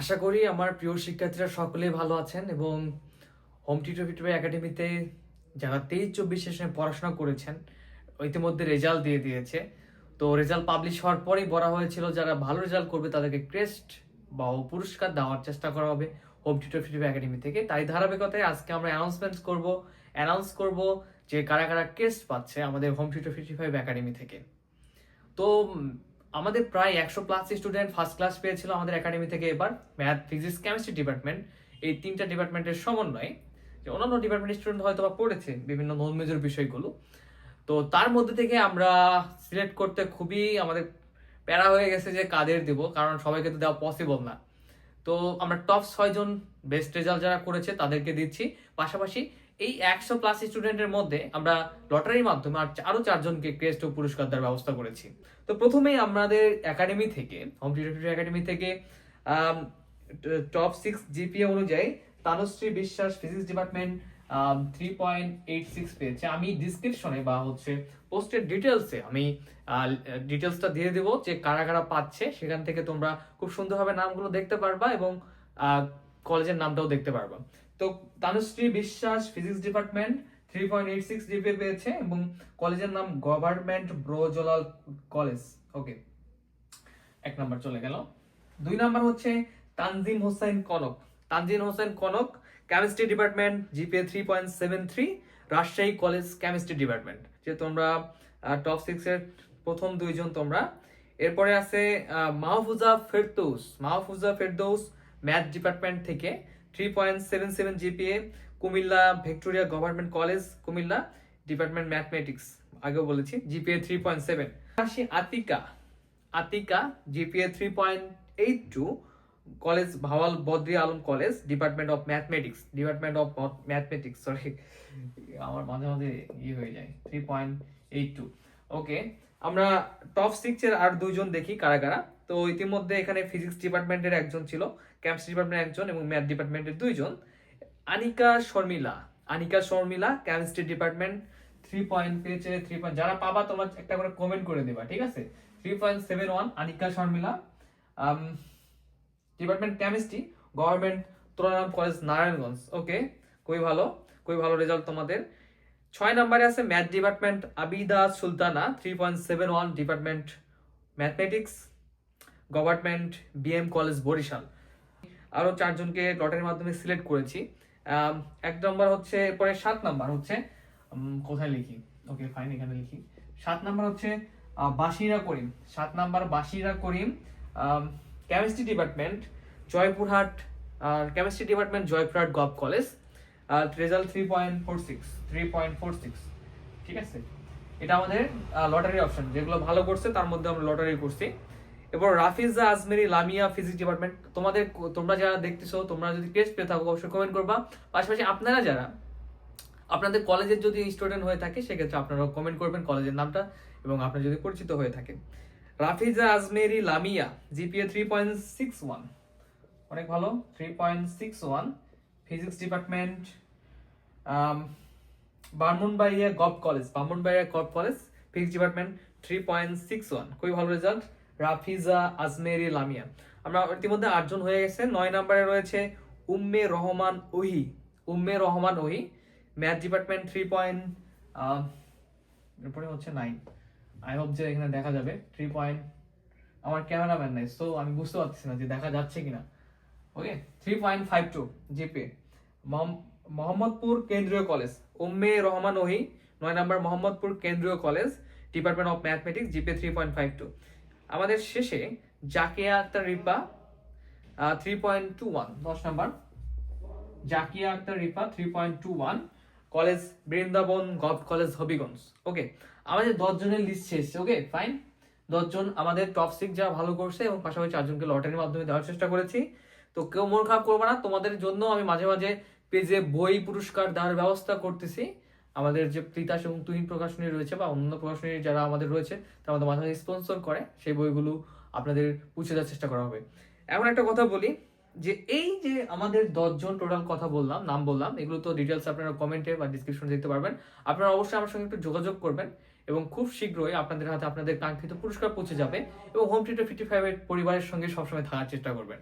আশা করি আমার প্রিয় শিক্ষার্থীরা সকলেই ভালো আছেন এবং হোম টিউটর ফিটুর একাডেমিতে যারা 23-24 সেশনে পড়াশোনা করেছেন ইতিমধ্যে রেজাল্ট দিয়ে দিয়েছে। তো রেজাল্ট পাবলিশ হওয়ার পরেই বলা হয়েছিল যারা ভালো রেজাল্ট করবে তাদেরকে ক্রেস্ট বা পুরস্কার দেওয়ার চেষ্টা করা হবে হোম টিউটর ফিটুর একাডেমি থেকে। তাই ধারাবাহিকতায় আজকে আমরা অ্যানাউন্স করব যে কারা কারা ক্রেস্ট পাচ্ছে আমাদের হোম টিউটর 55 একাডেমি থেকে। তো আমাদের প্রায় 100+ স্টুডেন্ট ফার্স্ট ক্লাস পেয়েছিল আমাদের একাডেমি থেকে। এবার ম্যাথ, ফিজিক্স, কেমিস্ট্রি ডিপার্টমেন্ট, এই তিনটা ডিপার্টমেন্টের সমন্বয়ে যে অন্যান্য ডিপার্টমেন্টের স্টুডেন্ট হয়তো বা পড়েছে বিভিন্ন নন মেজর বিষয়গুলো, তো তার মধ্যে থেকে আমরা সিলেক্ট করতে খুবই আমাদের প্যারা হয়ে গেছে যে কাদের দিব, কারণ সবাইকে তো দেওয়া পসিবল না। তো আমরা টপ 6 জন বেস্ট রেজাল্ট যারা করেছে তাদেরকে দিচ্ছি। পাশাপাশি এই 100+ স্টুডেন্টের মধ্যে আমরা লটারির মাধ্যমে আরো 4 জনকে ক্রেস্ট ও পুরস্কার দেওয়ার ব্যবস্থা করেছি। তো প্রথমেই আমাদের একাডেমি থেকে হোম টিউটর একাডেমি থেকে টপ 6 জিপিএ অনুযায়ী তানুশ্রী বিশ্বাস ফিজিক্স ডিপার্টমেন্ট 3.86 পেয়েছে। আমি ডিসক্রিপশনে বা পোস্টের ডিটেলসে আমি ডিটেলসটা দিয়ে দেবো যে কারা কারা পাচ্ছে, সেখান থেকে তোমরা খুব সুন্দরভাবে নামগুলো দেখতে পারবা এবং কলেজের নামটাও দেখতে পারবা। তো তানুশ্রী বিশ্বাস ফিজিক্স ডিপার্টমেন্ট 3.86 জিপিএ পেয়েছে এবং কলেজের নাম government Brojolal college. Okay, 1 number চলে গেল। 2 নাম্বার হচ্ছে Tanzim Hossain Konok chemistry department GPA 3.73, Rajshahi college chemistry department. যে তোমরা টপ 6 এর প্রথম 2 জন তোমরা। এরপরে আছে মাহফুজা ফেরদৌস ম্যাথ ডিপার্টমেন্ট থেকে 3.77 GPA, Comilla Victoria government college Comilla department mathematics, আগেও বলেছি, জিপিএ 3.7। আসি Atika GPA 3.82, college Bhawal Badri Alam college department of mathematics, sorry আমার মাঝে মাঝে হয়ে যায়, 3.82। ওকে, আমরা টপ 6 এর আর 2 জন দেখি কারা কারা। তো ইতিমধ্যে এখানে ফিজিক্স ডিপার্টমেন্টের 1 জন ছিল, কেমিস্ট্রি ডিপার্টমেন্টের 1 জন এবং ম্যাথ ডিপার্টমেন্টের 2 জন। আনিকা শর্মিলা কেমিস্ট্রি ডিপার্টমেন্ট 3 পেয়েছে। যারা পাবা তোমরা একটা করে কমেন্ট করে দেবা, ঠিক আছে? 3.71 Anika Sharmila, department chemistry, government Tolaram college Narayanganj. Okay, খুবই ভালো রেজাল্ট তোমাদের। 6 নম্বরে আছে math department Abida Sultana 3.71, department mathematics, government BM college Barishal. আরো 4 জনকে লটারির মাধ্যমে সিলেক্ট করেছি। 1 নম্বর হচ্ছে, এরপরে 7 নাম্বার হচ্ছে, কোথায় লিখি? ওকে ফাইন, এখানে লিখি। 7 নাম্বার হচ্ছে Bashira Karim chemistry department Joypurhat gov college, result 3.46। ঠিক আছে, এটা আমাদের লটারি অপশন, যেগুলো ভালো করছে তার মধ্যে আমরা লটারি করছি। এবার রাফিজা আজমেরি লামিয়া ফিজিক্স ডিপার্টমেন্ট। তোমরা যারা দেখতেছো, তোমরা যদি ক্রেস্ট পেয়ে থাকো অবশ্যই কমেন্ট করবা। পাশাপাশি আপনারা যারা আপনাদের কলেজের যদি স্টুডেন্ট হয়ে থাকে সেক্ষেত্রে আপনারা কমেন্ট করবেন কলেজের নামটা এবং আপনার যদি পরিচিত হয়ে থাকেন। রাফিজা আজমেরি লামিয়া জিপিএ 3.61, অনেক ভালো, 3.61, physics department Brahmanbaria gov college physics department 3.61, খুবই ভালো রেজাল্ট। রাফিজা আজমেরি লামিয়া। আমরা ইতিমধ্যে 8 জন হয়ে গেছে। 9 নম্বরে রয়েছে উম্মে রহমান ওহি ম্যাথ ডিপার্টমেন্ট 3. এরপরে হচ্ছে 9, আই হোপ যে এখানে দেখা যাবে 3. আমার ক্যামেরাম্যান নাই, সো আমি বুঝতে পারছি না যে দেখা যাচ্ছে কিনা। ওকে, 3.52 জিপি, মোহাম্মদপুর কেন্দ্রীয় কলেজ উম্মে রহমান ওহি 9 নম্বর, মোহাম্মদপুর কেন্দ্রীয় college department of mathematics GP 3.52। আমাদের শেষে Zakia Akter Ripa 3.21, 10 number, Zakia Akter Ripa 3.21, college Brindaban gov college Habiganj. Okay, আমাদের 10 জনের লিস্ট শেষ। ওকে ফাইন, 10 জন আমাদের টপ 6 যারা ভালো করছে এবং পাশাপাশি 4 জনকে লটারির মাধ্যমে দেওয়ার চেষ্টা করেছি। তো কেউ মন খারাপ করবে না, তোমাদের জন্য আমি মাঝে মাঝে পেজে বই পুরস্কার দেওয়ার ব্যবস্থা করতেছি। আমাদের যে তিতাস এবং তুহিন প্রকাশনী রয়েছে বা অন্য প্রকাশনী যারা আমাদের রয়েছে তারা আমাদের মাঝে মাঝে স্পন্সর করে, সেই বইগুলো আপনাদের পৌঁছে দেওয়ার চেষ্টা করা হবে। এখন একটা কথা বলি, যে এই যে আমাদের 10 জন টোটাল নাম বললাম, এগুলো তো ডিটেলস আপনারা কমেন্টে বা ডিসক্রিপশনে দেখতে পারবেন। আপনারা অবশ্যই আমার সঙ্গে একটু যোগাযোগ করবেন এবং খুব শীঘ্রই আপনাদের হাতে আপনাদের কাঙ্ক্ষিত পুরস্কার পৌঁছে যাবে এবং হোম টিউটর 55 এর পরিবারের সঙ্গে সবসময় থাকার চেষ্টা করবেন।